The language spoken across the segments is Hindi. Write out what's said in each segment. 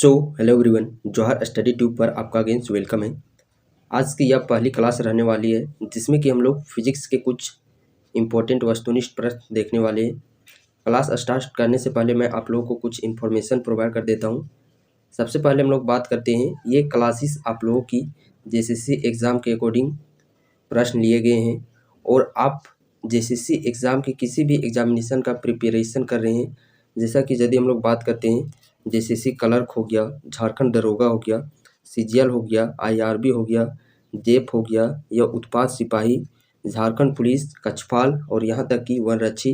सो हेलो एवरीवन, जौहर स्टडी ट्यूब पर आपका अगेंस्ट वेलकम है। आज की यह पहली क्लास रहने वाली है जिसमें कि हम लोग फिजिक्स के कुछ इम्पोर्टेंट वस्तुनिष्ठ प्रश्न देखने वाले हैं। क्लास स्टार्ट करने से पहले मैं आप लोगों को कुछ इन्फॉर्मेशन प्रोवाइड कर देता हूं। सबसे पहले हम लोग बात करते हैं, ये क्लासेस आप लोगों की जेसीसी एग्ज़ाम के अकॉर्डिंग प्रश्न लिए गए हैं और आप जेसीसी एग्ज़ाम की किसी भी एग्जामिनेशन का प्रिपरेशन कर रहे हैं। जैसा कि यदि हम लोग बात करते हैं, जेसीसी क्लर्क हो गया, झारखंड दरोगा हो गया, सीजीएल हो गया, आईआरबी हो गया, जेप हो गया या उत्पाद सिपाही, झारखंड पुलिस, कक्षपाल और यहाँ तक कि वनरक्षी,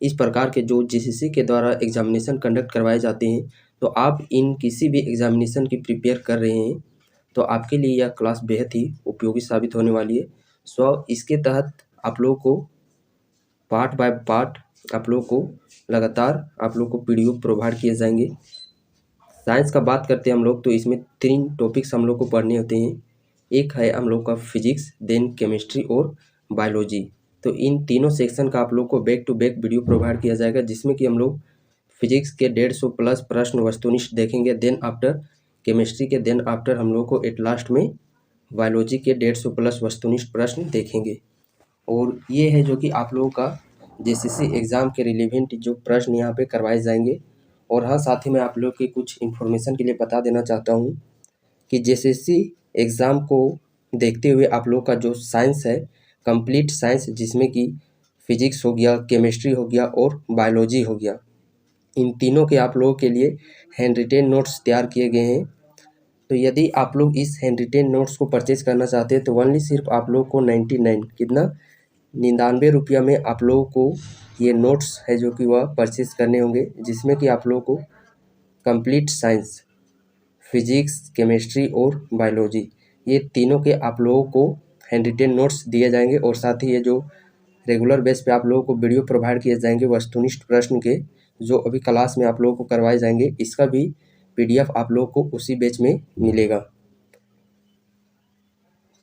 इस प्रकार के जो जेसीसी के द्वारा एग्जामिनेशन कंडक्ट करवाए जाते हैं, तो आप इन किसी भी एग्जामिनेशन की प्रिपेयर कर रहे हैं तो आपके लिए यह क्लास बेहद ही उपयोगी साबित होने वाली है। सो इसके तहत आप लोगों को पार्ट बाय पार्ट आप लोगों को लगातार आप लोग को पीडीएफ प्रोवाइड किए जाएंगे। साइंस का बात करते हैं हम लोग, तो इसमें 3 टॉपिक्स हम लोग को पढ़ने होते हैं। एक है हम लोग का फिजिक्स, देन केमिस्ट्री और बायोलॉजी। तो इन तीनों सेक्शन का आप लोग को back to back video provide किया जाएगा, जिसमें कि हम लोग फिजिक्स के 150 प्लस प्रश्न वस्तुनिष्ठ देखेंगे। देन आफ्टर केमिस्ट्री के देन आफ्टर हम लोग को एट लास्ट में बायोलॉजी के 150 प्लस वस्तुनिष्ठ प्रश्न देखेंगे। और ये है जो कि आप लोगों का जेसीसी एग्ज़ाम के रिलेवेंट जो प्रश्न यहाँ पे करवाए जाएंगे। और हाँ, साथ ही मैं आप लोग की कुछ इन्फॉर्मेशन के लिए बता देना चाहता हूँ कि जेसीसी एग्ज़ाम को देखते हुए आप लोग का जो साइंस है, कंप्लीट साइंस, जिसमें कि फिजिक्स हो गया, केमिस्ट्री हो गया और बायोलॉजी हो गया, इन तीनों के आप लोगों के लिए हैंड रिटेन नोट्स तैयार किए गए हैं। तो यदि आप लोग इस हैंड रिटेन नोट्स को परचेज करना चाहते हैं तो ओनली सिर्फ आप लोग को 99 कितना 99 रुपया में आप लोगों को ये नोट्स है जो कि वह परचेज करने होंगे, जिसमें कि आप लोगों को कंप्लीट साइंस, फिजिक्स, केमिस्ट्री और बायोलॉजी, ये तीनों के आप लोगों को हैंड रिटेन नोट्स दिए जाएंगे। और साथ ही ये जो रेगुलर बेस पे आप लोगों को वीडियो प्रोवाइड किए जाएंगे वस्तुनिष्ठ प्रश्न के, जो अभी क्लास में आप लोगों को करवाए जाएंगे, इसका भी पीडीएफ आप लोगों को उसी बैच में मिलेगा।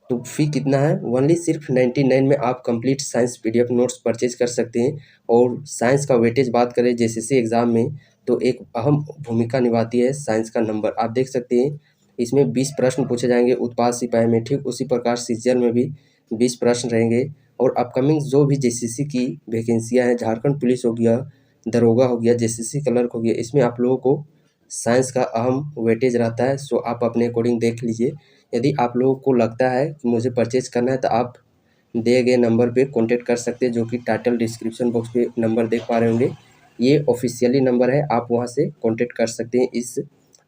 तो फी कितना है? ओनली सिर्फ 99 में आप complete science PDF notes purchase कर सकते हैं। और साइंस का वेटेज बात करें जेसीसी एग्ज़ाम में, तो एक अहम भूमिका निभाती है साइंस का नंबर। आप देख सकते हैं इसमें 20 प्रश्न पूछे जाएंगे उत्पाद सिपाही में, ठीक उसी प्रकार सीजीएल में भी 20 प्रश्न रहेंगे। और अपकमिंग जो भी जेसीसी की वैकेंसियाँ हैं, झारखंड पुलिस हो गया, दरोगा हो गया, जेसीसी क्लर्क हो गया, इसमें आप लोगों को साइंस का अहम वेटेज रहता है। सो आप अपने अकॉर्डिंग देख लीजिए। यदि आप लोगों को लगता है कि मुझे परचेज करना है तो आप दिए गए नंबर पे कांटेक्ट कर सकते हैं, जो कि टाइटल डिस्क्रिप्शन बॉक्स पे नंबर देख पा रहे होंगे। ये ऑफिशियली नंबर है, आप वहां से कांटेक्ट कर सकते हैं इस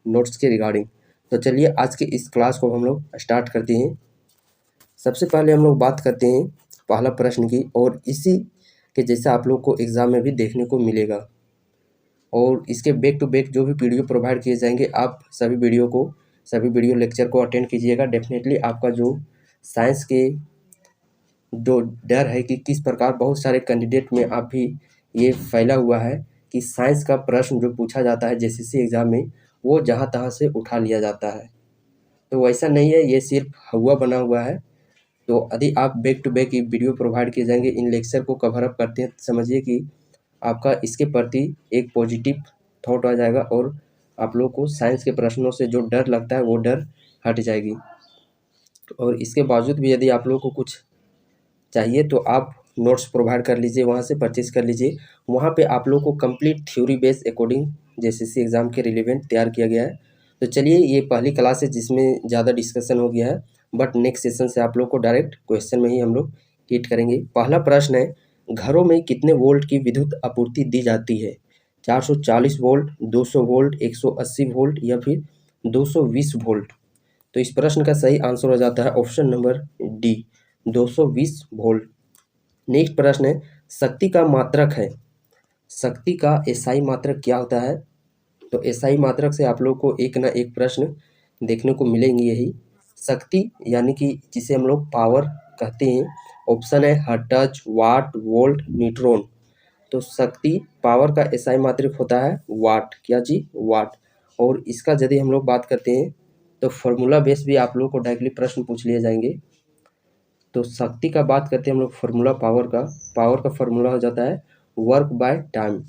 नोट्स के रिगार्डिंग। तो चलिए आज के इस क्लास को हम लोग स्टार्ट करते हैं। सबसे पहले हम लोग बात करते हैं पहला प्रश्न की, और इसी के जैसा आप लोग को एग्ज़ाम में भी देखने को मिलेगा। और इसके बैक टू बैक जो भी वीडियो प्रोवाइड किए जाएंगे, आप सभी वीडियो लेक्चर को अटेंड कीजिएगा। डेफिनेटली आपका जो साइंस के जो डर है कि किस प्रकार बहुत सारे कैंडिडेट में आप भी ये फैला हुआ है कि साइंस का प्रश्न जो पूछा जाता है जेसीसी एग्ज़ाम में, वो जहाँ तहाँ से उठा लिया जाता है। तो वैसा नहीं है, ये सिर्फ हवा बना हुआ है। तो यदि आप back to back video provide किए जाएंगे, इन लेक्चर को कवर अप करते हैं, समझिए कि आपका इसके प्रति एक पॉजिटिव थॉट आ जाएगा और आप लोग को साइंस के प्रश्नों से जो डर लगता है वो डर हट जाएगी। और इसके बावजूद भी यदि आप लोग को कुछ चाहिए तो आप नोट्स प्रोवाइड कर लीजिए, वहाँ से परचेज कर लीजिए। वहाँ पे आप लोग को complete theory base according JCC exam के रिलेवेंट तैयार किया गया है। तो चलिए, ये पहली क्लास है जिसमें ज़्यादा डिस्कशन हो गया है, बट नेक्स्ट सेशन से आप लोग को डायरेक्ट क्वेश्चन में ही हम लोग हिट करेंगे। पहला प्रश्न है, घरों में कितने वोल्ट की विद्युत आपूर्ति डी जाती है? 440 वोल्ट, 200 वोल्ट, 180 वोल्ट या फिर 220 वोल्ट? तो इस प्रश्न का सही आंसर हो जाता है option number D, 220 volt. Next प्रश्न है, शक्ति का मात्रक है, शक्ति का एसआई मात्रक क्या होता है? तो एसआई मात्रक से आप लोग को एक ना एक प्रश्न देखने को मिलेंगे। यही शक्ति यानी कि जिसे हम लोग पावर कहते हैं। ऑप्शन है हर्ट्ज, वाट, वोल्ट, न्यूट्रॉन। तो शक्ति पावर का एसआई मात्रक होता है वाट। क्या जी? वाट। और इसका यदि हम लोग बात करते हैं तो फॉर्मूला बेस भी आप लोग को डायरेक्टली प्रश्न पूछ लिए जाएंगे। तो शक्ति का बात करते हैं हम लोग फॉर्मूला पावर का फॉर्मूला हो जाता है work by time.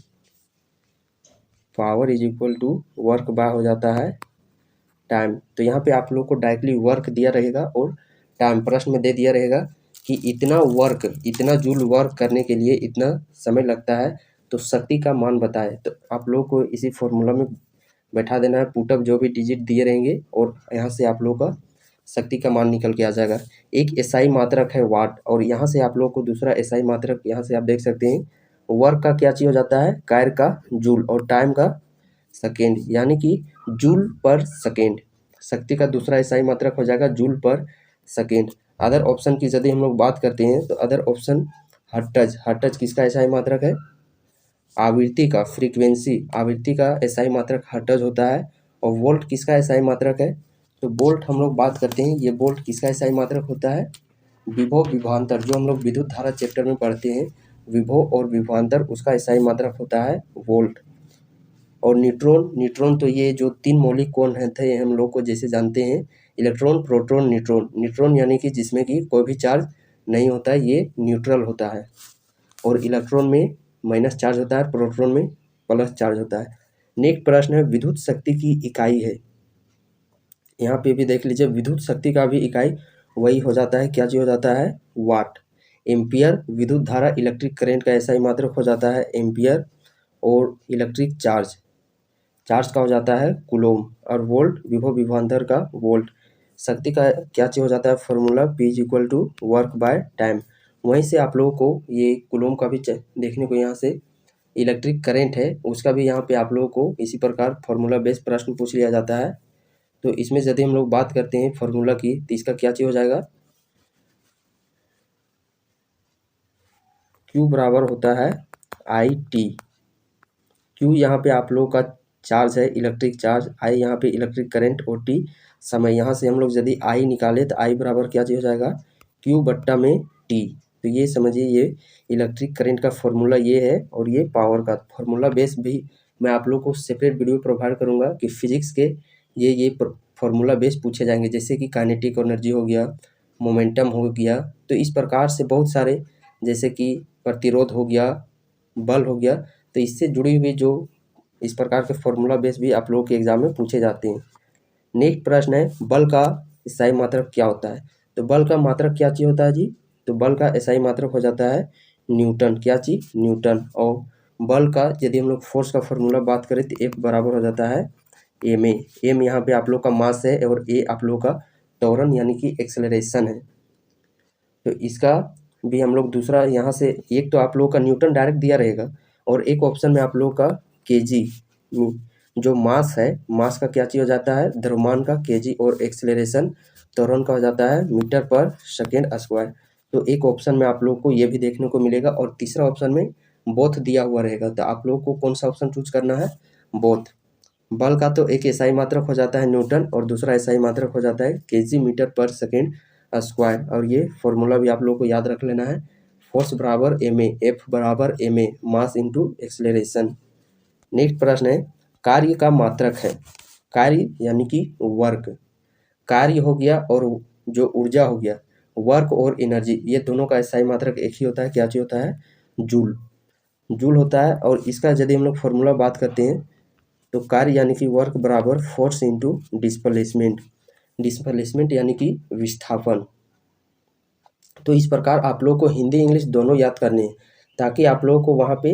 Power is equal to work by हो जाता है टाइम। तो यहाँ पे आप लोग को डायरेक्टली वर्क दिया रहेगा और टाइम प्रश्न में दे दिया रहेगा कि इतना जूल वर्क करने के लिए इतना समय लगता है, तो शक्ति का मान बताए। तो आप लोग को इसी फॉर्मूला में बैठा देना है, पुटअप जो भी डिजिट दिए रहेंगे और यहाँ से आप लोग का शक्ति का मान निकल के आ जाएगा। एक एसआई मात्रक है वाट, और यहाँ से आप लोग को दूसरा एसआई मात्रक यहाँ से आप देख सकते हैं। वर्क का क्या चीज़ हो जाता है, कार्य का जूल, और टाइम का सेकेंड, यानी कि जूल पर सेकेंड। शक्ति का दूसरा एसआई मात्रक हो जाएगा जूल पर सेकेंड। अदर ऑप्शन की यदि हम लोग बात करते हैं तो अदर ऑप्शन हर्ट्ज किसका एसआई मात्रक है, आवृत्ति का, फ्रीक्वेंसी आवृत्ति का एसआई मात्रक हर्ट्ज होता है। और वोल्ट किसका एसआई मात्रक है, तो वोल्ट हम लोग बात करते हैं, ये वोल्ट किसका एसआई मात्रक होता है, विभव विभवांतर, जो हम लोग विद्युत धारा चैप्टर में पढ़ते हैं, विभव और विभवांतर, उसका एसआई मात्रक होता है वोल्ट। और न्यूट्रॉन तो ये जो 3 मौलिक कण थे हम लोग को जैसे जानते हैं, इलेक्ट्रॉन, प्रोटॉन, न्यूट्रॉन यानी कि जिसमें कि कोई भी चार्ज नहीं होता है, ये न्यूट्रल होता है। और इलेक्ट्रॉन में माइनस चार्ज होता है, प्रोटॉन में प्लस चार्ज होता है। नेक्स्ट प्रश्न है, विद्युत शक्ति की इकाई है। यहाँ पे भी देख लीजिए, विद्युत शक्ति का भी इकाई वही हो जाता है, क्या चीज हो जाता है, वाट। एम्पियर विद्युत धारा, इलेक्ट्रिक करंट का एसआई मात्रक हो जाता है एम्पियर। और इलेक्ट्रिक चार्ज का हो जाता है कूलोम। और वोल्ट विभव विभवांतर का वोल्ट। शक्ति का क्या चीज हो जाता है, formula P = work by time. वहीं से आप लोगों को ये कूलोम का भी देखने को यहाँ से इलेक्ट्रिक करंट है, उसका भी यहाँ पे आप लोगों को इसी प्रकार फॉर्मूला बेस्ड प्रश्न पूछ लिया जाता है। तो इसमें यदि हम लोग बात करते हैं फॉर्मूला की, तो इसका क्या चीज हो जाएगा, Q बराबर होता है IT। Q यहाँ पे आप लोगों का चार्ज है, इलेक्ट्रिक चार्ज, I यहाँ पे इलेक्ट्रिक करंट, और T समय। यहाँ से हम लोग यदि I निकाले तो I बराबर क्या चीज हो जाएगा, Q बट्टा में T। तो ये समझिए, ये इलेक्ट्रिक करंट का फॉर्मूला ये है, और ये पावर का फॉर्मूला बेस भी मैं आप लोग को सेपरेट वीडियो प्रोवाइड करूँगा कि फिजिक्स के ये फॉर्मूला बेस पूछे जाएंगे, जैसे कि काइनेटिक एनर्जी हो गया, मोमेंटम हो गया। तो इस प्रकार से बहुत सारे, जैसे कि प्रतिरोध हो गया, बल हो गया, तो इससे जुड़ी हुई जो इस प्रकार के फॉर्मूला बेस भी आप लोगों के एग्जाम में पूछे जाते हैं। नेक्स्ट प्रश्न है, बल का एसआई मात्रक क्या होता है। तो बल का मात्रक क्या चीज होता है जी, तो बल का एसआई मात्रक हो जाता है न्यूटन, क्या चीज, न्यूटन। और बल का यदि हम लोग फोर्स का फॉर्मूला बात करें तो F बराबर हो जाता है ma। m यहाँ पे आप लोग का मास है, और a आप लोग का त्वरण यानी कि एक्सेलरेशन है। तो इसका भी हम लोग दूसरा यहाँ से, एक तो आप लोग का न्यूटन डायरेक्ट दिया रहेगा, और एक ऑप्शन में आप लोग का केजी, जो मास है, मास का क्या चीज हो जाता है, द्रव्यमान का केजी, और एक्सेलरेशन त्वरण का हो जाता है मीटर पर सेकेंड स्क्वायर। तो एक ऑप्शन में आप लोग को ये भी देखने को मिलेगा, और तीसरा ऑप्शन में बोथ दिया हुआ रहेगा। तो आप लोग को कौन सा ऑप्शन चूज करना है, बोथ। बल का तो एक एसआई मात्रक हो जाता है न्यूटन, और दूसरा एसआई मात्रक हो जाता है केजी मीटर पर सेकेंड स्क्वायर। और ये फॉर्मूला भी आप लोग को याद रख लेना है, फोर्स बराबर ma, F बराबर ma, mass into acceleration. Next प्रश्न है, कार्य का मात्रक है, कार्य यानी कि वर्क, कार्य हो गया, और जो ऊर्जा हो गया, वर्क और एनर्जी, ये दोनों का एसआई मात्रक एक ही होता है, क्या चीज होता है, जूल होता है। और इसका यदि हम लोग फॉर्मूला बात करते हैं, तो कार्य यानी कि वर्क बराबर फोर्स इंटू डिस्प्लेसमेंट यानी कि विस्थापन। तो इस प्रकार आप लोग को हिंदी इंग्लिश दोनों याद करने हैं, ताकि आप लोगों को वहाँ पे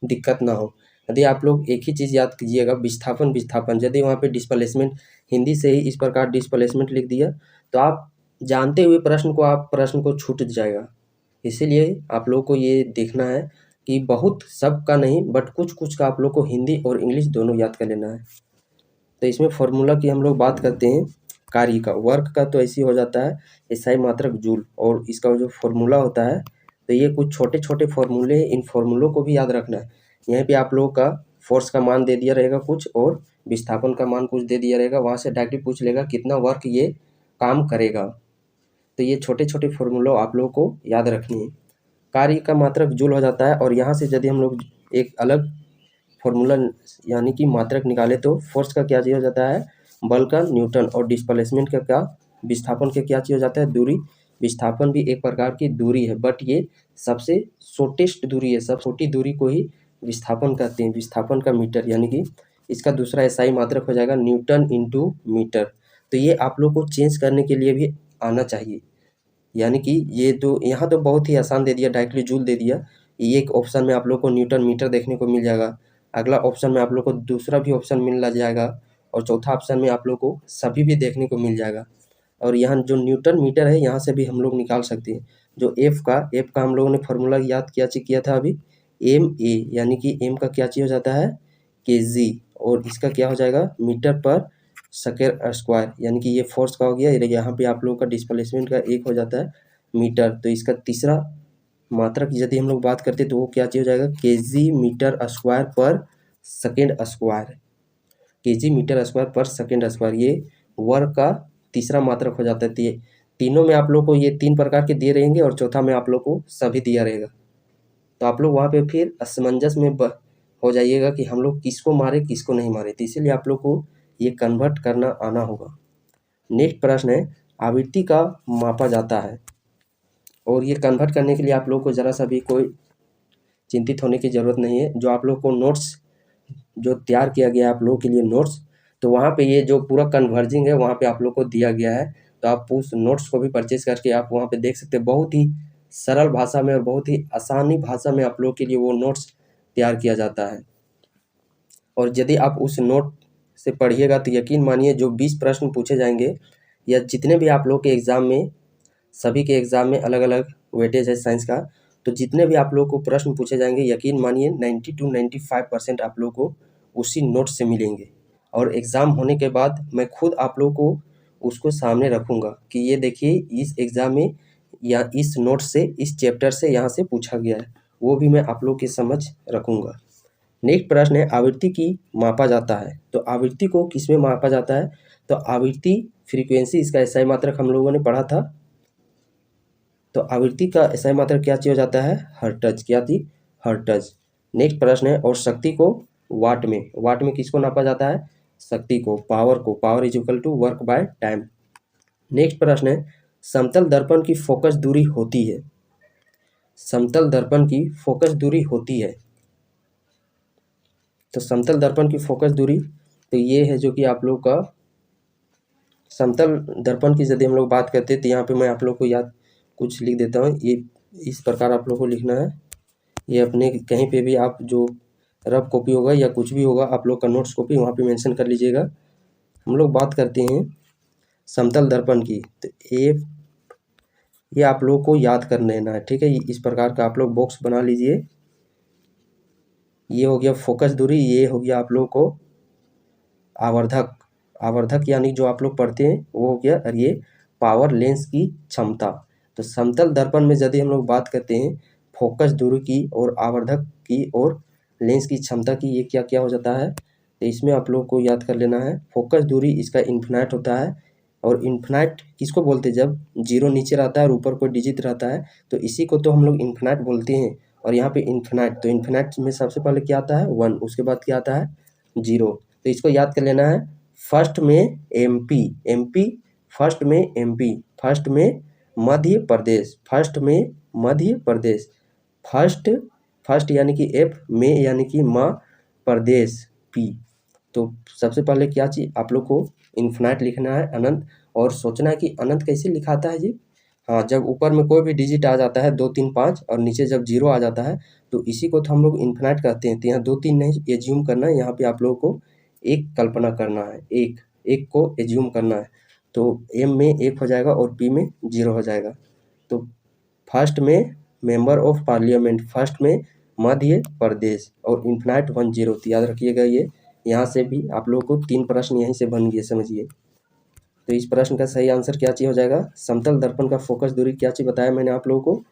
दिक्कत ना हो। यदि आप लोग एक ही चीज़ याद कीजिएगा, विस्थापन, यदि वहाँ पे डिस्प्लेसमेंट हिंदी से ही इस प्रकार डिस्प्लेसमेंट लिख दिया, तो आप जानते हुए प्रश्न को छूट जाएगा। इसीलिए आप लोग को ये देखना है कि बहुत सबका नहीं, बट कुछ का आप लोग को हिंदी और इंग्लिश दोनों याद कर लेना है। तो इसमें फॉर्मूला की हम लोग बात करते हैं, कार्य का, वर्क का तो ऐसे ही हो जाता है एसआई मात्रक जूल, और इसका जो फॉर्मूला होता है, तो ये कुछ छोटे छोटे फॉर्मूले हैं, इन फॉर्मूलों को भी याद रखना है। यहाँ पे आप लोगों का फोर्स का मान दे दिया रहेगा कुछ, और विस्थापन का मान कुछ दे दिया रहेगा, वहाँ से डायरेक्टली पूछ लेगा कितना वर्क ये काम करेगा। तो ये छोटे छोटे फॉर्मूलों आप लोगों को याद रखनी है। कार्य का मात्रक जूल हो जाता है, और यहाँ से यदि हम लोग एक अलग फॉर्मूला यानी कि मात्रक निकाले, तो फोर्स का क्या चीज हो जाता है, बल का न्यूटन, और डिस्प्लेसमेंट का क्या, विस्थापन का क्या चीज हो जाता है, दूरी। विस्थापन भी एक प्रकार की दूरी है, बट ये सबसे शॉर्टेस्ट दूरी है, सब छोटी दूरी को ही विस्थापन कहते हैं, विस्थापन का मीटर, यानी कि इसका दूसरा एसआई मात्रक हो जाएगा न्यूटन इंटू मीटर। तो ये आप लोग को चेंज करने के लिए भी आना चाहिए। यानी कि ये तो यहाँ तो बहुत ही आसान दे दिया, डायरेक्टली जूल दे दिया। ये एक ऑप्शन में आप लोग को न्यूटन मीटर देखने को मिल जाएगा। अगला ऑप्शन में आप लोग को दूसरा भी ऑप्शन मिल जाएगा और चौथा ऑप्शन में आप लोग को सभी भी देखने को मिल जाएगा। और यहाँ जो न्यूटन मीटर है यहाँ से भी हम लोग निकाल सकते हैं। जो एफ का हम लोगों ने फार्मूला याद किया था अभी, एम ए, यानी कि एम का क्या चीज हो जाता है केजी, और इसका क्या हो जाएगा मीटर पर सेकेंड स्क्वायर, यानी कि ये फोर्स का हो गया। यहाँ पे आप लोगों का डिस्प्लेसमेंट का एक हो जाता है मीटर। तो इसका तीसरा मात्रक यदि हम लोग बात करते तो वो क्या चीज हो जाएगा केजी मीटर स्क्वायर पर second square, K G metre square पर सेकेंड स्क्वायर, ये वर्ग का तीसरा मात्रक हो जाता है। तीनों में आप लोग को ये 3 प्रकार के दिए रहेंगे और चौथा में आप लोग को सभी दिया रहेगा। तो आप लोग वहाँ पे फिर असमंजस में हो जाइएगा कि हम लोग किसको मारे किसको नहीं मारे। तो इसीलिए आप लोग को ये कन्वर्ट करना आना होगा। नेक्स्ट प्रश्न है, आवृत्ति का मापा जाता है, और ये कन्वर्ट करने के लिए आप लोग को ज़रा सा भी कोई चिंतित होने की ज़रूरत नहीं है। जो आप लोग को नोट्स जो तैयार किया गया है आप लोगों के लिए नोट्स, तो वहाँ पे ये जो पूरा कन्वर्जिंग है वहाँ पे आप लोग को दिया गया है। तो आप उस नोट्स को भी परचेज करके आप वहाँ पे देख सकते हैं। बहुत ही सरल भाषा में और बहुत ही आसानी भाषा में आप लोग के लिए वो नोट्स तैयार किया जाता है। और यदि आप उस नोट से पढ़िएगा तो यकीन मानिए जो 20 प्रश्न पूछे जाएंगे या जितने भी आप लोग के एग्ज़ाम में, सभी के एग्ज़ाम में अलग अलग वेटेज है साइंस का, तो जितने भी आप लोग को प्रश्न पूछे जाएंगे यकीन मानिए 90 to 95% आप लोग को उसी नोट से मिलेंगे। और एग्ज़ाम होने के बाद मैं खुद आप लोग को उसको सामने रखूँगा कि ये देखिए इस एग्ज़ाम में या इस नोट से, इस चैप्टर से यहाँ से पूछा गया है, वो भी मैं आप लोग के समझ रखूँगा। नेक्स्ट प्रश्न है, आवृत्ति की मापा जाता है। तो आवृत्ति को किस में मापा जाता है? तो आवृत्ति फ्रीक्वेंसी, इसका एसआई मात्रक हम लोगों ने पढ़ा था। तो आवृत्ति का एसआई मात्रक क्या चीज हो जाता है हर्ट्ज, क्या थी हर्ट्ज। नेक्स्ट प्रश्न है, और शक्ति को वाट में किसको नापा जाता है शक्ति को, power is equal to work by time. Next प्रश्न है, समतल दर्पण की फोकस दूरी होती है। समतल दर्पण की फोकस दूरी होती है। तो समतल दर्पण की फोकस दूरी तो ये है जो कि आप लोग का समतल दर्पण की यदि हम लोग बात करते हैं तो यहाँ पे मैं आप लोग को याद कुछ लिख देता हूँ। ये इस प्रकार आप लोग को लिखना है। ये अपने कहीं पे भी आप जो रफ कॉपी होगा या कुछ भी होगा आप लोग का नोट्स कॉपी वहाँ पे मेंशन कर लीजिएगा। हम लोग बात करते हैं समतल दर्पण की, तो ये आप लोग को याद कर लेना है, ठीक है। इस प्रकार का आप लोग बॉक्स बना लीजिए। ये हो गया फोकस दूरी, ये हो गया आप लोग को आवर्धक यानी जो आप लोग पढ़ते हैं वो हो गया, और ये पावर लेंस की क्षमता। तो समतल दर्पण में यदि हम लोग बात करते हैं फोकस दूरी की और आवर्धक की और लेंस की क्षमता की, ये क्या क्या हो जाता है, तो इसमें आप लोग को याद कर लेना है। फोकस दूरी इसका इन्फिनाइट होता है, और इन्फिनाइट किसको बोलते हैं जब जीरो नीचे रहता है और ऊपर कोई डिजिट रहता है, तो इसी को तो हम लोग इन्फिनाइट बोलते हैं। और यहाँ पे इन्फिनाइट, तो इन्फिनाइट में सबसे पहले क्या आता है 1, उसके बाद क्या आता है 0। तो इसको याद कर लेना है। फर्स्ट में एमपी, फर्स्ट में एमपी, फर्स्ट में मध्य प्रदेश, फर्स्ट यानी कि एफ में यानी कि माँ प्रदेश पी। तो सबसे पहले क्या चीज आप लोग को इन्फिनाइट लिखना है अनंत, और सोचना है कि अनंत कैसे लिखाता है जी। हाँ, जब ऊपर में कोई भी डिजिट आ जाता है 2 3 5 और नीचे जब 0 आ जाता है तो इसी को तो हम लोग इन्फिनाइट कहते हैं। तो यहाँ 2 3 नहीं एज्यूम करना है, यहाँ पे आप लोगों को एक कल्पना करना है, एक को एज्यूम करना है। तो एम में 1 हो जाएगा और पी में 0 हो जाएगा। तो फर्स्ट में मेंबर ऑफ पार्लियामेंट, फर्स्ट में मध्य प्रदेश, और इन्फिनाइट 1 0। तो याद रखिएगा ये, यहाँ से भी आप लोगों को 3 प्रश्न यहीं से बन गए, समझिए। तो इस प्रश्न का सही आंसर क्या चीज हो जाएगा, समतल दर्पण का फोकस दूरी क्या चीज बताया मैंने आप लोगों को,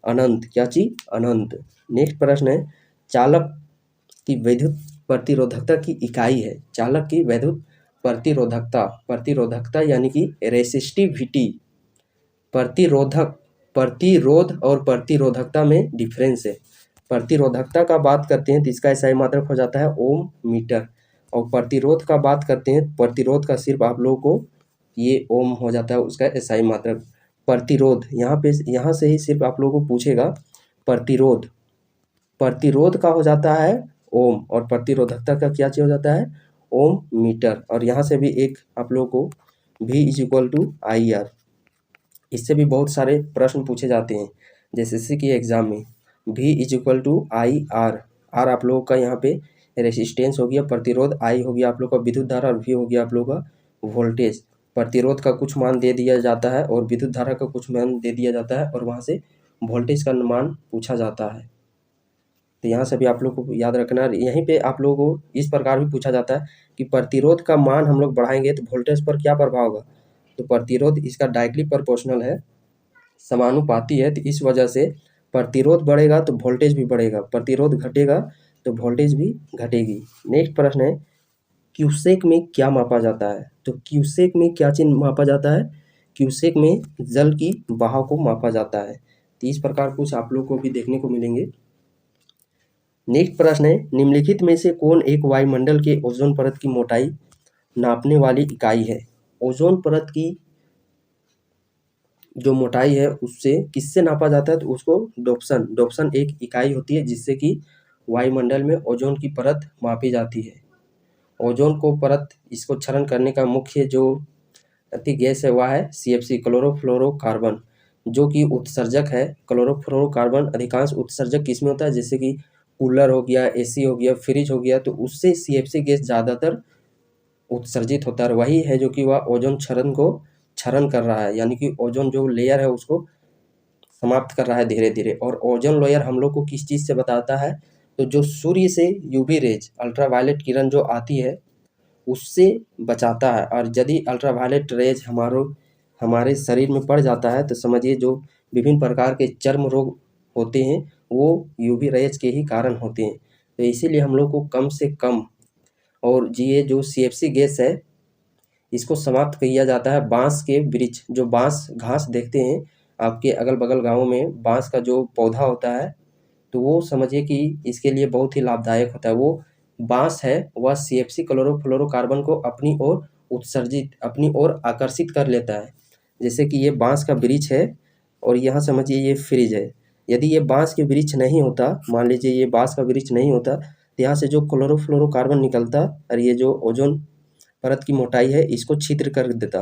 अनंत, क्या चीज अनंत। नेक्स्ट प्रश्न है, चालक की विद्युत प्रतिरोधकता की इकाई है। चालक की विद्युत प्रतिरोधकता यानी कि रेसिस्टिविटी। प्रतिरोध और प्रतिरोधकता में डिफरेंस है। प्रतिरोधकता का बात करते हैं तो इसका एसआई मात्रक हो जाता है ओम मीटर, और प्रतिरोध का बात करते हैं प्रतिरोध का सिर्फ आप लोगों को ये ओम हो जाता है उसका एसआई मात्रक। प्रतिरोध यहाँ से ही सिर्फ आप लोगों को पूछेगा, प्रतिरोध का हो जाता है ओम, और प्रतिरोधकता का क्या चीज हो जाता है ओम मीटर। और यहाँ से भी एक आप लोगों को V is equal to I R. इससे भी बहुत सारे प्रश्न पूछे जाते हैं जैसे एसएससी के एग्जाम में। V is equal to I R. आर आप लोगों का यहाँ पे रेसिस्टेंस हो गया, प्रतिरोध, आई हो गया आप लोग का विद्युत धारा और V हो गया आप लोग का वोल्टेज। प्रतिरोध का कुछ मान दे दिया जाता है और विद्युत धारा का कुछ मान दे दिया जाता है और वहाँ से वोल्टेज का मान पूछा जाता है। तो यहाँ से भी आप लोग को याद रखना है। यहीं पे आप लोगों को इस प्रकार भी पूछा जाता है कि प्रतिरोध का मान हम लोग बढ़ाएंगे तो वोल्टेज पर क्या प्रभाव होगा। तो प्रतिरोध इसका डायरेक्टली प्रोपोर्शनल है, समानुपाती है, तो इस वजह से प्रतिरोध बढ़ेगा तो वोल्टेज भी बढ़ेगा, प्रतिरोध घटेगा तो वोल्टेज भी घटेगी। नेक्स्ट प्रश्न है क्यूसेक में क्या मापा जाता है। तो क्यूसेक में क्या चीज मापा जाता है, क्यूसेक में जल की बहाव को मापा जाता है। तो इस प्रकार कुछ आप लोग को भी देखने को मिलेंगे। नेक्स्ट प्रश्न है निम्नलिखित में से कौन एक वायुमंडल के ओजोन परत की मोटाई नापने वाली इकाई है। ओजोन परत की जो मोटाई है उससे किससे नापा जाता है, तो उसको डोप्सन एक इकाई होती है जिससे कि वायुमंडल में ओजोन की परत मापी जाती है। ओजोन को परत इसको क्षरण करने का मुख्य जो अति गैस है वह है CFC क्लोरोफ्लोरोकार्बन, जो कि उत्सर्जक है। क्लोरोफ्लोरोकार्बन अधिकांश उत्सर्जक किसमें होता है, जैसे कि कूलर हो गया, AC हो गया, फ्रिज हो गया, तो उससे CFC गैस ज़्यादातर उत्सर्जित होता है। वही है जो कि वह ओजोन क्षरण कर रहा है, यानी कि ओजोन जो लेयर है उसको समाप्त कर रहा है धीरे धीरे। और ओजोन लेयर हम लोग को किस चीज़ से बताता है, तो जो सूर्य से UV रेज अल्ट्रावायलेट किरण जो आती है उससे बचाता है। और यदि अल्ट्रावायलेट रेज हमारे शरीर में पड़ जाता है तो समझिए जो विभिन्न प्रकार के चर्म रोग होते हैं वो UV रेज के ही कारण होते हैं। तो इसीलिए हम लोग को कम से कम, और ये जो CFC गैस है इसको समाप्त किया जाता है बांस के वृक्ष, जो बांस घास देखते हैं आपके अगल बगल गाँवों में, बांस का जो पौधा होता है तो वो समझिए कि इसके लिए बहुत ही लाभदायक होता है। वो बांस है वह CFC क्लोरोफ्लोरोकार्बन को अपनी ओर आकर्षित कर लेता है। जैसे कि ये बांस का वृक्ष है और यहाँ समझिए ये फ्रिज है। यदि ये बांस के वृक्ष नहीं होता, मान लीजिए ये बांस का वृक्ष नहीं होता, तो यहाँ से जो क्लोरोफ्लोरोकार्बन निकलता और ये जो ओजोन परत की मोटाई है इसको छिद्र कर देता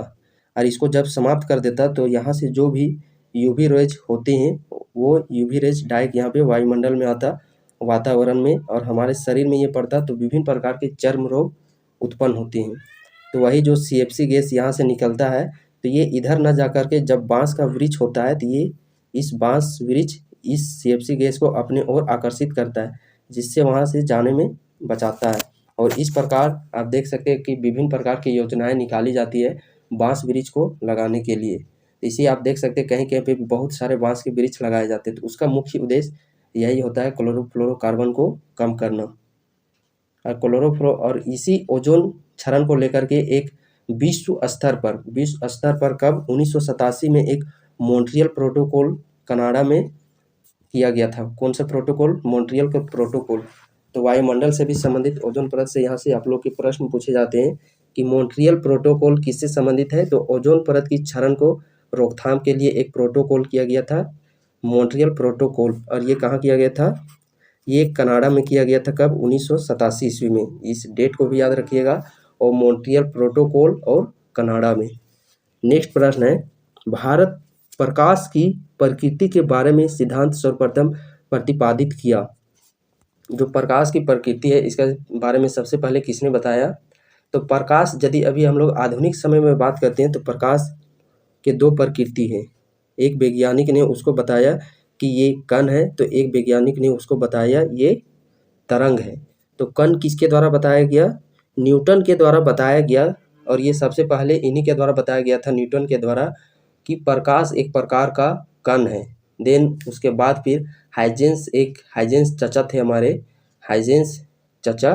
और इसको जब समाप्त कर देता तो यहाँ से जो भी UV रेज होते हैं वो UV रेज डायरेक्ट यहाँ पे वायुमंडल में आता, वातावरण में, और हमारे शरीर में ये पड़ता तो विभिन्न प्रकार के चर्म रोग उत्पन्न होते हैं। तो वही जो CFC गैस यहाँ से निकलता है तो ये इधर न जा कर के जब बांस का वृक्ष होता है तो ये इस बांस वृक्ष इस CFC गैस को अपने ओर आकर्षित करता है जिससे वहाँ से जाने में बचाता है। और इस प्रकार आप देख सकते हैं कि विभिन्न प्रकार की योजनाएं निकाली जाती है बांस वृक्ष को लगाने के लिए। इसी आप देख सकते हैं कहीं कहीं पे बहुत सारे बांस के वृक्ष लगाए जाते हैं, तो उसका मुख्य उद्देश्य यही होता है क्लोरोफ्लोरोकार्बन को कम करना। और इसी ओजोन क्षरण को लेकर के एक विश्व स्तर पर कब 1987 में एक मॉन्ट्रियल प्रोटोकॉल कनाडा में किया गया था। कौन सा प्रोटोकॉल, मॉन्ट्रियल का प्रोटोकॉल। तो वायुमंडल से भी संबंधित ओजोन परत से यहाँ से आप लोग के प्रश्न पूछे जाते हैं कि मॉन्ट्रियल प्रोटोकॉल किससे संबंधित है, तो ओजोन परत की क्षरण को रोकथाम के लिए एक प्रोटोकॉल किया गया था, मॉन्ट्रियल प्रोटोकॉल। और ये कहाँ किया गया था, ये कनाडा में किया गया था कब, 1987 ईस्वी में। इस डेट को भी याद रखिएगा, और मॉन्ट्रियल प्रोटोकॉल और कनाडा में। नेक्स्ट प्रश्न है भारत प्रकाश की प्रकृति के बारे में सिद्धांत सर्वप्रथम प्रतिपादित किया। जो प्रकाश की प्रकृति है इसके बारे में सबसे पहले किसने बताया, तो प्रकाश, यदि अभी हम लोग आधुनिक समय में बात करते हैं तो प्रकाश के दो प्रकृति हैं। एक वैज्ञानिक ने उसको बताया कि ये कण है, तो एक वैज्ञानिक ने उसको बताया ये तरंग है। तो कण किसके द्वारा बताया गया, न्यूटन के द्वारा बताया गया। और ये सबसे पहले इन्हीं के द्वारा बताया गया था, न्यूटन के द्वारा, कि प्रकाश एक प्रकार का कण है। देन उसके बाद फिर हाइजेंस चचा थे हमारे, हाइजेंस चचा,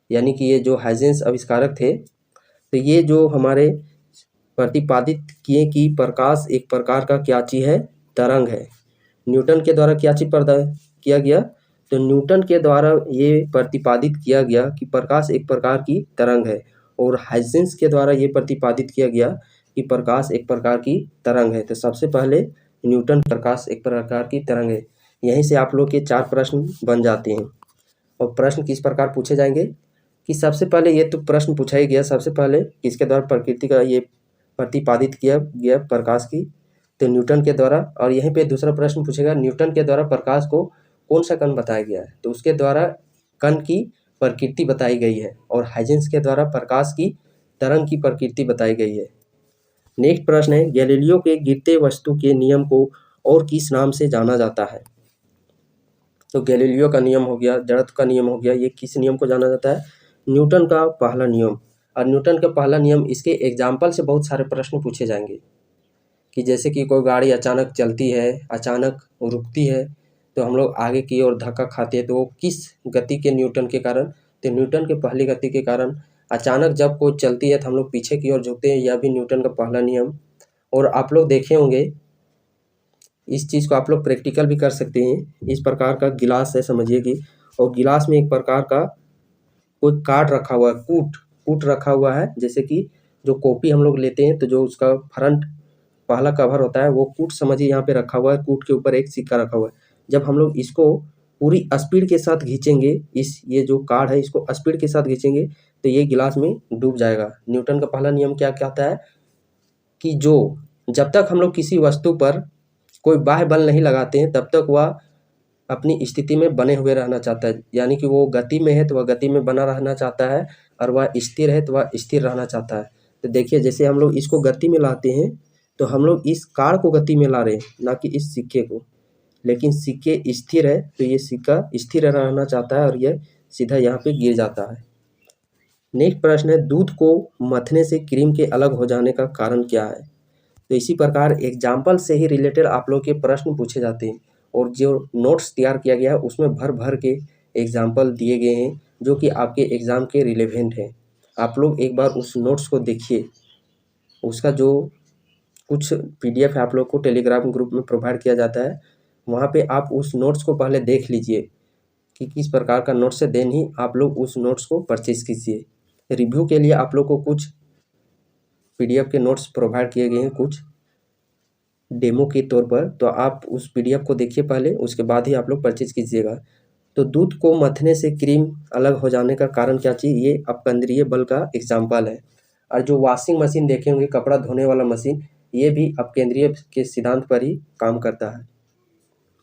यानी कि ये जो हाइजेंस आविष्कारक थे, तो ये जो हमारे प्रतिपादित किए कि प्रकाश एक प्रकार का क्या चीज़ है, तरंग है। न्यूटन के द्वारा क्या चीज़ किया गया, तो न्यूटन के द्वारा ये प्रतिपादित किया गया कि प्रकाश एक प्रकार की तरंग है। और हाइजेंस के द्वारा ये प्रतिपादित किया गया कि प्रकाश एक प्रकार की तरंग है। तो सबसे पहले न्यूटन, प्रकाश एक प्रकार की तरंग है। यहीं से आप लोग के 4 प्रश्न बन जाते हैं। और प्रश्न किस प्रकार पूछे जाएंगे कि सबसे पहले ये तो प्रश्न पूछा ही गया, सबसे पहले किसके द्वारा प्रकृति का ये प्रतिपादित किया गया प्रकाश की? तो न्यूटन के द्वारा। और यहीं पे दूसरा प्रश्न पूछेगा, न्यूटन के द्वारा प्रकाश को कौन सा कण बताया गया है? तो उसके द्वारा कण की प्रकृति बताई गई है। और हाइजेंस के द्वारा प्रकाश की तरंग की प्रकृति बताई गई है। नेक्स्ट प्रश्न है, गैलीलियो के गिरते वस्तु के नियम को और किस नाम से जाना जाता है? तो गैलीलियो का नियम हो गया, जड़त्व का नियम हो गया, ये किस नियम को जाना जाता है? न्यूटन का पहला नियम। और न्यूटन का पहला नियम, इसके एग्जाम्पल से बहुत सारे प्रश्न पूछे जाएंगे कि जैसे कि कोई गाड़ी अचानक चलती है, अचानक रुकती है, तो हम लोग आगे की ओर धक्का खाते हैं, तो वो किस गति के न्यूटन के कारण? तो न्यूटन के पहली गति के कारण। अचानक जब कोई चलती है तो हम लोग पीछे की ओर झुकते हैं, यह भी न्यूटन का पहला नियम। और आप लोग देखे होंगे, इस चीज़ को आप लोग प्रैक्टिकल भी कर सकते हैं। इस प्रकार का गिलास है, समझिए कि, और गिलास में एक प्रकार का कोई कार्ड रखा हुआ है, कूट रखा हुआ है। जैसे कि जो कॉपी हम लोग लेते हैं तो जो उसका फ्रंट पहला कवर होता है, वो कूट समझिए यहाँ पे रखा हुआ है। कूट के ऊपर एक सिक्का रखा हुआ है। जब हम लोग इसको पूरी स्पीड के साथ खींचेंगे, ये जो कार्ड है इसको स्पीड के साथ खींचेंगे, तो ये गिलास में डूब जाएगा। न्यूटन का पहला नियम क्या कहता है कि जब तक हम लोग किसी वस्तु पर कोई बाह्य बल नहीं लगाते हैं, तब तक वह अपनी स्थिति में बने हुए रहना चाहता है। यानी कि वो गति में है तो वह गति में बना रहना चाहता है, और वह स्थिर है तो वह स्थिर रहना चाहता है। तो देखिए, जैसे हम लोग इसको गति में लाते हैं, तो हम लोग इस कार्ड को गति में ला रहे हैं, ना कि इस सिक्के को। लेकिन सिक्के स्थिर है तो ये सिक्का स्थिर रहना चाहता है, और यह सीधा यहाँ पे गिर जाता है। नेक्स्ट प्रश्न है, दूध को मथने से क्रीम के अलग हो जाने का कारण क्या है? तो इसी प्रकार एग्जाम्पल से ही रिलेटेड आप लोग के प्रश्न पूछे जाते हैं, और जो नोट्स तैयार किया गया है उसमें भर भर के एग्जाम्पल दिए गए हैं, जो कि आपके एग्ज़ाम के रिलेवेंट हैं। आप लोग एक बार उस नोट्स को देखिए। उसका जो कुछ पीडीएफ है आप लोग को टेलीग्राम ग्रुप में प्रोवाइड किया जाता है, वहाँ पे आप उस नोट्स को पहले देख लीजिए कि किस प्रकार का नोट्स है, देन ही आप लोग उस नोट्स को परचेज कीजिए। रिव्यू के लिए आप लोग को कुछ पीडीएफ के नोट्स प्रोवाइड किए गए हैं, कुछ डेमो के तौर पर, तो आप उस पीडीएफ को देखिए पहले, उसके बाद ही आप लोग परचेज कीजिएगा। तो दूध को मथने से क्रीम अलग हो जाने का कारण क्या चीज़? ये अपकेंद्रीय बल का एग्जाम्पल है। और जो वॉशिंग मशीन देखे होंगे, कपड़ा धोने वाला मशीन, ये भी अपकेंद्रीय के सिद्धांत पर ही काम करता है।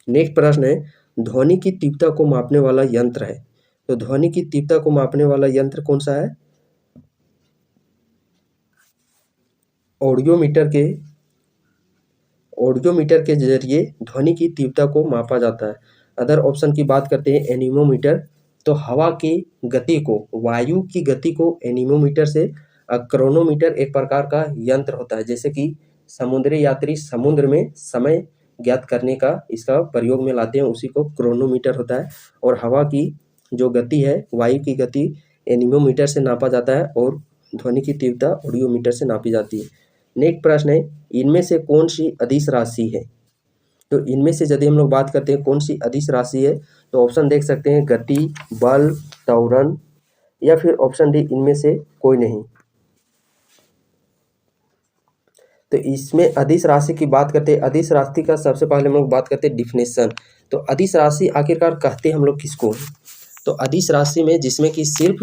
नेक्स्ट प्रश्न है, ध्वनि की तीव्रता को मापने वाला यंत्र है। तो ध्वनि की तीव्रता को मापने वाला यंत्र कौन सा है? ऑडियोमीटर के जरिए ध्वनि की तीव्रता को मापा जाता है। अदर ऑप्शन की बात करते हैं, एनीमोमीटर। तो हवा की गति को, वायु की गति को एनीमोमीटर से, क्रोनोमीटर एक प्रकार का यंत्र होता है। जैसे कि समुद्री यात्री समुद्र में समय ज्ञात करने का इसका प्रयोग में लाते हैं, उसी को क्रोनोमीटर होता है। और हवा की जो गति है, वायु की गति, एनीमोमीटर से नापा जाता है, और ध्वनि की तीव्रता ऑडियोमीटर से नापी जाती है। नेक्स्ट प्रश्न है, इनमें से कौन सी अदिश राशि है? तो इनमें से यदि हम लोग बात करते हैं कौन सी अदिश राशि है, तो ऑप्शन देख सकते हैं, गति, बल, त्वरण, या फिर ऑप्शन डी, इनमें से कोई नहीं। तो इसमें अदिश राशि की बात करते हैं। अदिश राशि का सबसे पहले हम लोग बात करते हैं डिफिनेशन। तो अदिश राशि आखिरकार कहते हैं हम लोग किसको? तो अदिश राशि में जिसमें कि सिर्फ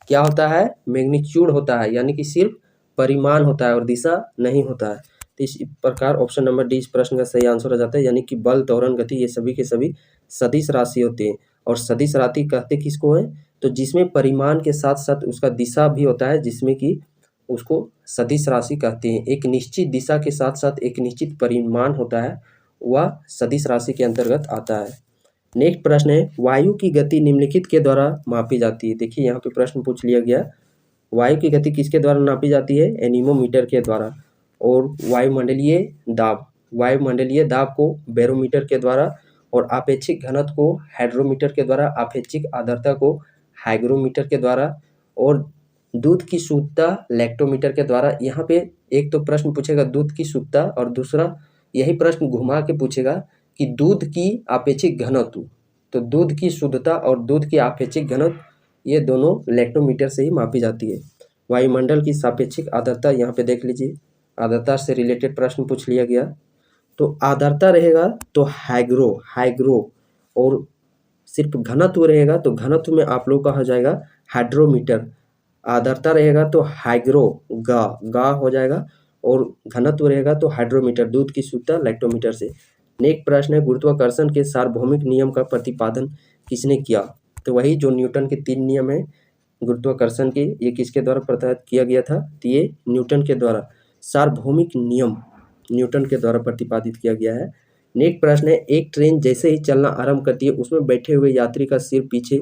क्या होता है? मैग्नीट्यूड होता है, यानी कि सिर्फ परिमाण होता है और दिशा नहीं होता है। तो इस प्रकार ऑप्शन नंबर डी इस प्रश्न का सही आंसर हो जाता है, यानी कि बल, त्वरण, गति, ये सभी के सभी सदिश राशि होते हैं। और सदिश राशि कहते किसको है? तो जिसमें परिमाण के साथ साथ उसका दिशा भी होता है, जिसमें कि उसको सदिश राशि कहते हैं। एक निश्चित दिशा के साथ साथ एक निश्चित परिमाण होता है, वह सदिश राशि के अंतर्गत आता है। नेक्स्ट प्रश्न है, वायु की गति निम्नलिखित के द्वारा मापी जाती है। देखिए यहाँ पे प्रश्न पूछ लिया गया, वायु की गति किसके द्वारा नापी जाती है? एनीमोमीटर के द्वारा। और वायुमंडलीय दाब को बैरोमीटर के द्वारा, और आपेक्षिक घनत्व को हाइड्रोमीटर के द्वारा, आपेक्षिक आर्द्रता को हाइग्रोमीटर के द्वारा, और दूध की शुद्धता लैक्टोमीटर के द्वारा। यहाँ पे एक तो प्रश्न पूछेगा दूध की शुद्धता, और दूसरा यही प्रश्न घुमा के पूछेगा कि दूध की आपेक्षिक घनत्व। तो दूध की शुद्धता और दूध की आपेक्षिक घनत्व, ये दोनों लैक्टोमीटर से ही मापी जाती है। वायुमंडल की सापेक्षिक आर्द्रता, यहाँ पे देख लीजिए, आर्द्रता से रिलेटेड प्रश्न पूछ लिया गया। तो आर्द्रता रहेगा तो हाइग्रो, और सिर्फ घनत्व रहेगा तो घनत्व में आप लोग का हो जाएगा हाइड्रोमीटर। आर्द्रता रहेगा तो हाइग्रो गा हो जाएगा, और घनत्व रहेगा तो हाइड्रोमीटर, दूध की शुद्धता लैक्टोमीटर से। नेक्स्ट प्रश्न है, गुरुत्वाकर्षण के सार्वभौमिक नियम का प्रतिपादन किसने किया? तो वही जो न्यूटन के 3 नियम है गुरुत्वाकर्षण के, ये किसके द्वारा प्रतिपादित किया गया था? तो ये न्यूटन के द्वारा, सार्वभौमिक नियम न्यूटन के द्वारा प्रतिपादित किया गया है। नेक्स्ट प्रश्न है, एक ट्रेन जैसे ही चलना आरंभ करती है उसमें बैठे हुए यात्री का सिर पीछे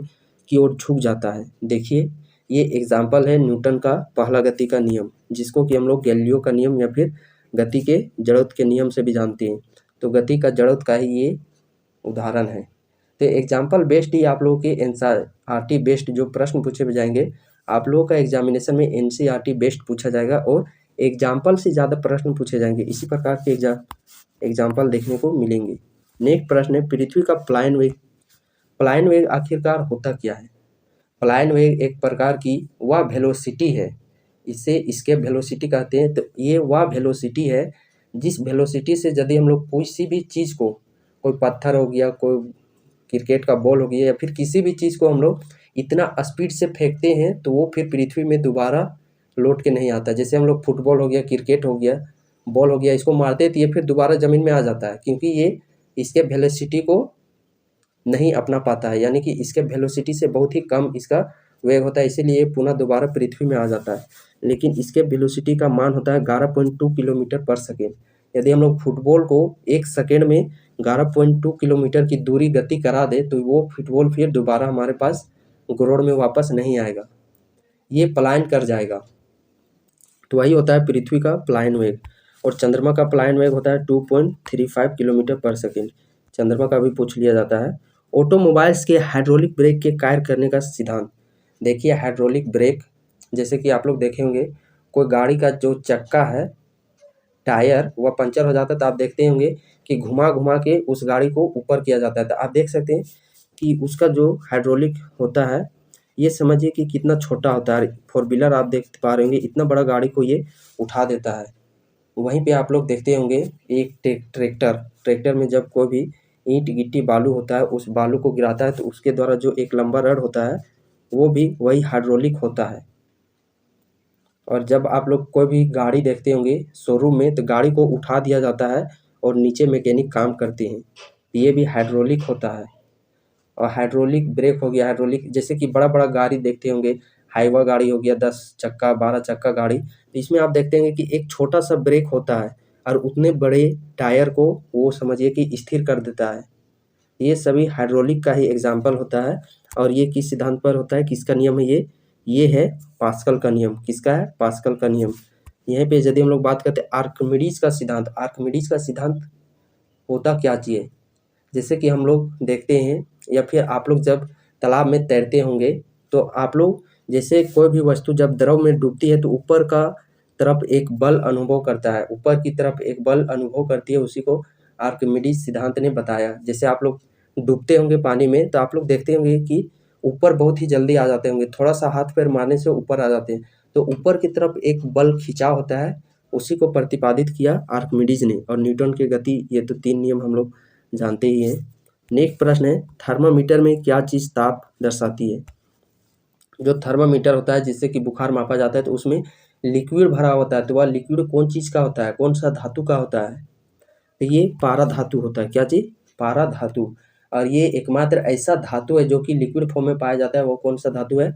की ओर झुक जाता है। देखिए ये एग्जाम्पल है न्यूटन का पहला गति का नियम, जिसको कि हम लोग गैलीलियो का नियम या फिर गति के जड़त्व के नियम से भी जानते हैं। तो गति का जड़त्व का ही ये उदाहरण है। तो एग्जाम्पल बेस्ड ही आप लोगों के एनसीईआरटी बेस्ड जो प्रश्न पूछे जाएंगे, आप लोगों का एग्जामिनेशन में एनसीईआरटी बेस्ड पूछा जाएगा और एग्जाम्पल से ज़्यादा प्रश्न पूछे जाएंगे। इसी प्रकार के एग्जाम्पल देखने को मिलेंगे। नेक्स्ट प्रश्न है, पृथ्वी का पलायन वेग आखिरकार होता क्या है? पलायन वेग एक प्रकार की वह वेलोसिटी है, इसे इसके वेलोसिटी कहते हैं। तो ये वह वेलोसिटी है जिस वेलोसिटी से यदि हम लोग किसी भी चीज़ को, कोई पत्थर हो गया, कोई क्रिकेट का बॉल हो गया, या फिर किसी भी चीज़ को हम लोग इतना स्पीड से फेंकते हैं तो वो फिर पृथ्वी में दोबारा लौट के नहीं आता। जैसे हम लोग फुटबॉल हो गया, क्रिकेट हो गया, बॉल हो गया, इसको मारते तो ये फिर दोबारा ज़मीन में आ जाता है, क्योंकि ये इसके वेलोसिटी को नहीं अपना पाता है, यानी कि इसके वेलोसिटी से बहुत ही कम इसका वेग होता है, इसीलिए ये पुनः दोबारा पृथ्वी में आ जाता है। लेकिन इसके वेलोसिटी का मान होता है 11.2 किलोमीटर पर सेकेंड। यदि हम लोग फुटबॉल को 1 सेकेंड में 11.2 किलोमीटर की दूरी गति करा दे तो वो फुटबॉल फिर दोबारा हमारे पास ग्राउंड में वापस नहीं आएगा, ये पलायन कर जाएगा। तो वही होता है पृथ्वी का पलायन वेग। और चंद्रमा का पलायन वेग होता है 2.35 किलोमीटर पर सेकेंड। चंद्रमा का भी पूछ लिया जाता है। ऑटोमोबाइल्स के हाइड्रोलिक ब्रेक के कार्य करने का सिद्धांत। देखिए हाइड्रोलिक ब्रेक, जैसे कि आप लोग देखे होंगे कोई गाड़ी का जो चक्का है, टायर, वह पंचर हो जाता है तो आप देखते होंगे कि घुमा घुमा के उस गाड़ी को ऊपर किया जाता है। तो आप देख सकते हैं कि उसका जो हाइड्रोलिक होता है, ये समझिए कि कितना छोटा होता है। 4 व्हीलर आप देख पा रहे होंगे, इतना बड़ा गाड़ी को ये उठा देता है। वहीं पे आप लोग देखते होंगे एक ट्रैक्टर में जब कोई भी ईंट गिट्टी बालू होता है, उस बालू को गिराता है तो उसके द्वारा जो एक लंबा रड होता है वो भी वही हाइड्रोलिक होता है। और जब आप लोग कोई भी गाड़ी देखते होंगे शोरूम में, तो गाड़ी को उठा दिया जाता है और नीचे मैकेनिक काम करते हैं, ये भी हाइड्रोलिक होता है। और हाइड्रोलिक ब्रेक हो गया, हाइड्रोलिक जैसे कि बड़ा बड़ा गाड़ी देखते होंगे, हाईवा गाड़ी हो गया, 10 चक्का 12 चक्का गाड़ी, तो इसमें आप देखते होंगे कि एक छोटा सा ब्रेक होता है और उतने बड़े टायर को वो समझिए कि स्थिर कर देता है। ये सभी हाइड्रोलिक का ही एग्जाम्पल होता है। और ये किस सिद्धांत पर होता है, किसका नियम है ये है पास्कल का नियम। किसका है? पास्कल का नियम। यहीं पे यदि हम लोग बात करते हैं आर्किमिडीज का सिद्धांत, आर्किमिडीज का सिद्धांत होता क्या चाहिए? जैसे कि हम लोग देखते हैं या फिर आप लोग जब तालाब में तैरते होंगे तो आप लोग जैसे कोई भी वस्तु जब द्रव में डूबती है तो ऊपर का तरफ एक बल अनुभव करता है, ऊपर की तरफ एक बल अनुभव करती है, उसी को आर्किमिडीज सिद्धांत ने बताया। जैसे आप लोग डूबते होंगे पानी में तो आप लोग देखते होंगे कि ऊपर बहुत ही जल्दी आ जाते होंगे, थोड़ा सा हाथ पैर मारने से ऊपर आ जाते हैं। तो ऊपर की तरफ एक बल खिंचाव होता है, उसी को प्रतिपादित किया आर्किमिडीज ने। और न्यूटन की गति, ये तो 3 नियम हम लोग जानते ही हैं। नेक्स्ट प्रश्न है, थर्मामीटर में क्या चीज़ ताप दर्शाती है? जो थर्मामीटर होता है जिससे कि बुखार मापा जाता है तो उसमें लिक्विड भरा होता है, तो वह लिक्विड कौन चीज़ का होता है, कौन सा धातु का होता है? तो ये पारा धातु होता है। क्या चीज़? पारा धातु। और ये एकमात्र ऐसा धातु है जो कि लिक्विड फॉर्म में पाया जाता है, वो कौन सा धातु है?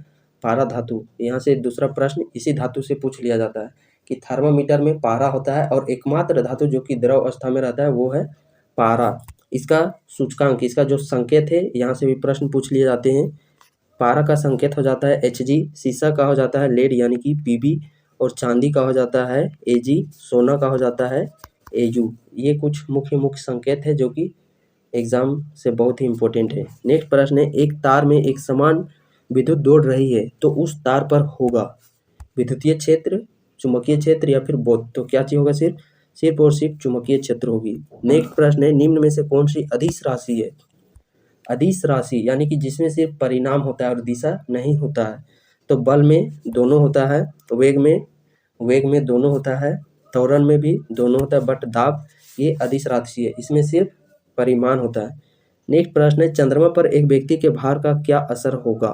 पारा धातु। यहाँ से दूसरा प्रश्न इसी धातु से पूछ लिया जाता है कि थर्मामीटर में पारा होता है और एकमात्र धातु जो कि द्रव अवस्था में रहता है वो है पारा। इसका सूचकांक, इसका जो संकेत है, यहाँ से भी प्रश्न पूछ लिए जाते हैं। पारा का संकेत हो जाता है Hg, शीशा का हो जाता है लेड यानी कि Pb, और चांदी का हो जाता है Ag, सोना का हो जाता है Au। ये कुछ मुख्य संकेत है जो कि एग्जाम से बहुत ही इम्पोर्टेंट है। नेक्स्ट प्रश्न है, एक तार में एक समान विद्युत दौड़ रही है तो उस तार पर होगा विद्युतीय क्षेत्र, चुंबकीय क्षेत्र या फिर बोध? तो क्या चीज होगा? सिर्फ और सिर्फ चुंबकीय क्षेत्र होगी। नेक्स्ट प्रश्न है, निम्न में से कौन सी अदिश राशि है? अदिश राशि यानी कि जिसमें सिर्फ परिणाम होता है और दिशा नहीं होता है। तो बल में दोनों होता है, वेग में दोनों होता है, त्वरण में भी दोनों होता है, बट दाब ये अदिश राशि है, इसमें सिर्फ परिमाण होता है। नेक्स्ट प्रश्न है, चंद्रमा पर एक व्यक्ति के भार का क्या असर होगा?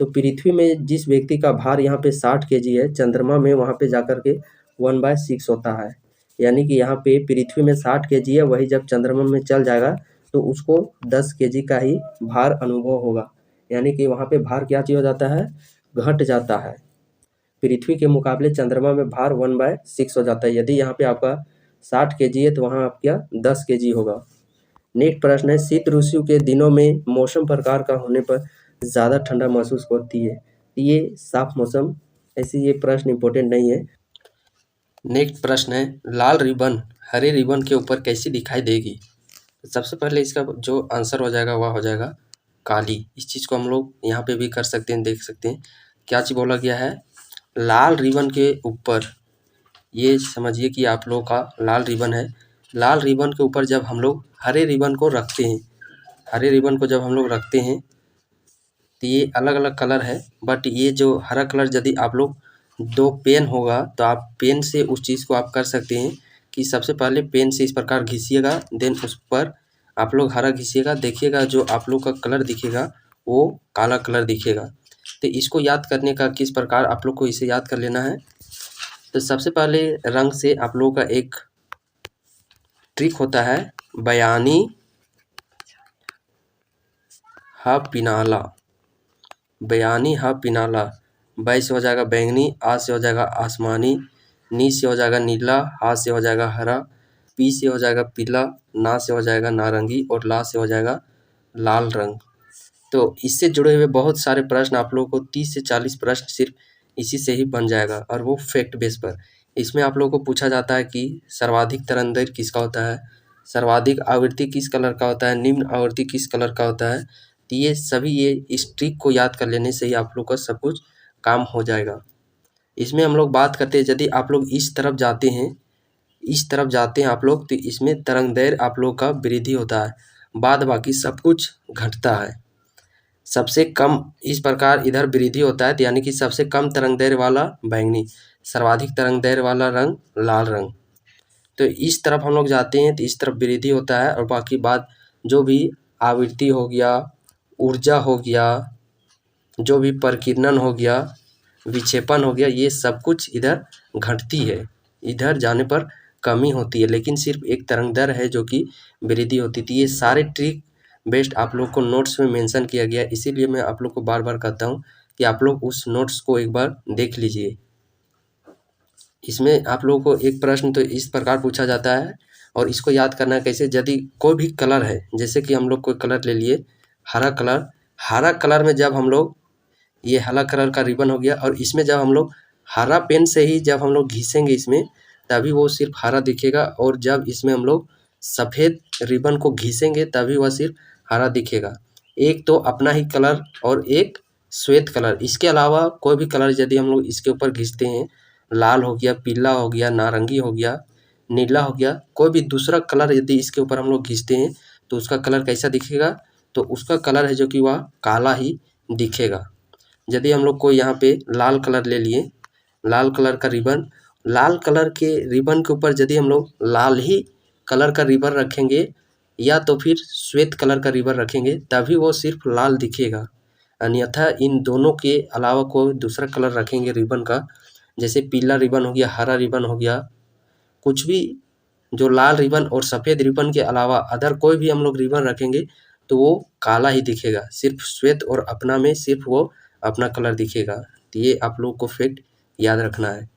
तो पृथ्वी में जिस व्यक्ति का भार यहाँ पे 60 केजी है, चंद्रमा में वहाँ पे जाकर के 1/6 होता है। यानी कि यहाँ पे पृथ्वी में 60 केजी है, वही जब चंद्रमा में चल जाएगा तो उसको 10 केजी का ही भार अनुभव होगा। यानी कि वहाँ पे भार क्या चीज हो जाता है, घट जाता है। पृथ्वी के मुकाबले चंद्रमा में भार 1/6 हो जाता है। यदि यहाँ पे आपका 60 केजी है तो वहाँ आपका 10 केजी होगा। नेक्स्ट प्रश्न है, शीत ऋतु के दिनों में मौसम प्रकार का होने पर ज़्यादा ठंडा महसूस होती है। ये साफ मौसम, ऐसे ये प्रश्न इंपॉर्टेंट नहीं है। नेक्स्ट प्रश्न है, लाल रिबन हरे रिबन के ऊपर कैसी दिखाई देगी। सबसे पहले इसका जो आंसर हो जाएगा वह हो जाएगा काली। इस चीज़ को हम लोग यहाँ पे भी कर सकते हैं, देख सकते हैं क्या चीज़ बोला गया है, लाल रिबन के ऊपर। ये समझिए कि आप लोगों का लाल रिबन है, लाल रिबन के ऊपर जब हम लोग हरे रिबन को रखते हैं, हरे रिबन को जब हम लोग रखते हैं तो ये अलग अलग कलर है, बट ये जो हरा कलर यदि आप लोग 2 पेन होगा तो आप पेन से उस चीज़ को आप कर सकते हैं कि सबसे पहले पेन से इस प्रकार घिसिएगा, देन उस पर आप लोग हरा घिसिएगा, देखिएगा जो आप लोग का कलर दिखेगा वो काला कलर दिखेगा। तो इसको याद करने का किस प्रकार आप लोग को इसे याद कर लेना है। तो सबसे पहले रंग से आप लोगों का एक ट्रिक होता है, बयानी हा पिनाला, बयानी हा पिनाला। बै से हो जाएगा बैंगनी, आ से हो जाएगा आसमानी, नी से हो जाएगा नीला, हा से हो जाएगा हरा, पी से हो जाएगा पीला, ना से हो जाएगा नारंगी और ला से हो जाएगा लाल रंग। तो इससे जुड़े हुए बहुत सारे प्रश्न आप लोगों को 30 से 40 प्रश्न सिर्फ इसी से ही बन जाएगा, और वो फैक्ट बेस पर। इसमें आप लोगों को पूछा जाता है कि सर्वाधिक तरंगदैर्घ्य किसका होता है, सर्वाधिक आवृत्ति किस कलर का होता है, निम्न आवृत्ति किस कलर का होता है। तो ये सभी ये इस ट्रिक को याद कर लेने से ही आप लोग का सब कुछ काम हो जाएगा। इसमें हम लोग बात करते हैं, यदि आप लोग इस तरफ जाते हैं, इस तरफ जाते हैं आप लोग, तो इसमें तरंगदैर्घ्य आप लोग का वृद्धि होता है, बाद बाकी सब कुछ घटता है। सबसे कम इस प्रकार इधर वृद्धि होता है, तो यानी कि सबसे कम तरंगदैर्घ्य वाला बैंगनी, सर्वाधिक तरंगदैर्घ्य वाला रंग लाल रंग। तो इस तरफ हम लोग जाते हैं तो इस तरफ वृद्धि होता है, और बाकी बात जो भी आवृत्ति हो गया, ऊर्जा हो गया, जो भी प्रकीर्णन हो गया, विक्षेपण हो गया, ये सब कुछ इधर घटती है, इधर जाने पर कमी होती है, लेकिन सिर्फ एक तरंगदैर्घ्य है जो कि वृद्धि होती थी। ये सारे ट्रिक बेस्ट आप लोग को नोट्स में मेंशन किया गया है, इसीलिए मैं आप लोग को बार बार कहता हूँ कि आप लोग उस नोट्स को एक बार देख लीजिए। इसमें आप लोगों को एक प्रश्न तो इस प्रकार पूछा जाता है, और इसको याद करना है कैसे, यदि कोई भी कलर है, जैसे कि हम लोग कोई कलर ले लिए, हरा कलर, हरा कलर में जब हम लोग ये हरा कलर का रिबन हो गया, और इसमें जब हम लोग हरा पेन से ही जब हम लोग घिसेंगे इसमें, तभी वो सिर्फ हरा दिखेगा, और जब इसमें हम लोग सफ़ेद रिबन को घिसेंगे तभी वह सिर्फ हरा दिखेगा। एक तो अपना ही कलर और एक श्वेत कलर, इसके अलावा कोई भी कलर यदि हम लोग इसके ऊपर घिसते हैं, लाल हो गया, पीला हो गया, नारंगी हो गया, नीला हो गया, कोई भी दूसरा कलर यदि इसके ऊपर हम लोग घिसते हैं तो उसका कलर कैसा दिखेगा, तो उसका कलर है जो कि वह काला ही दिखेगा। यदि हम लोग को यहाँ पे लाल कलर ले लिए, लाल कलर का रिबन, लाल कलर के रिबन के ऊपर यदि हम लोग लाल ही कलर का रिबन रखेंगे या तो फिर श्वेत कलर का रिबन रखेंगे, तभी वो सिर्फ लाल दिखेगा। अन्यथा इन दोनों के अलावा कोई दूसरा कलर रखेंगे रिबन का, जैसे पीला रिबन हो गया, हरा रिबन हो गया, कुछ भी जो लाल रिबन और सफ़ेद रिबन के अलावा अदर कोई भी हम लोग रिबन रखेंगे तो वो काला ही दिखेगा, सिर्फ श्वेत और अपना में सिर्फ वो अपना कलर दिखेगा। तो ये आप लोग को फैक्ट याद रखना है।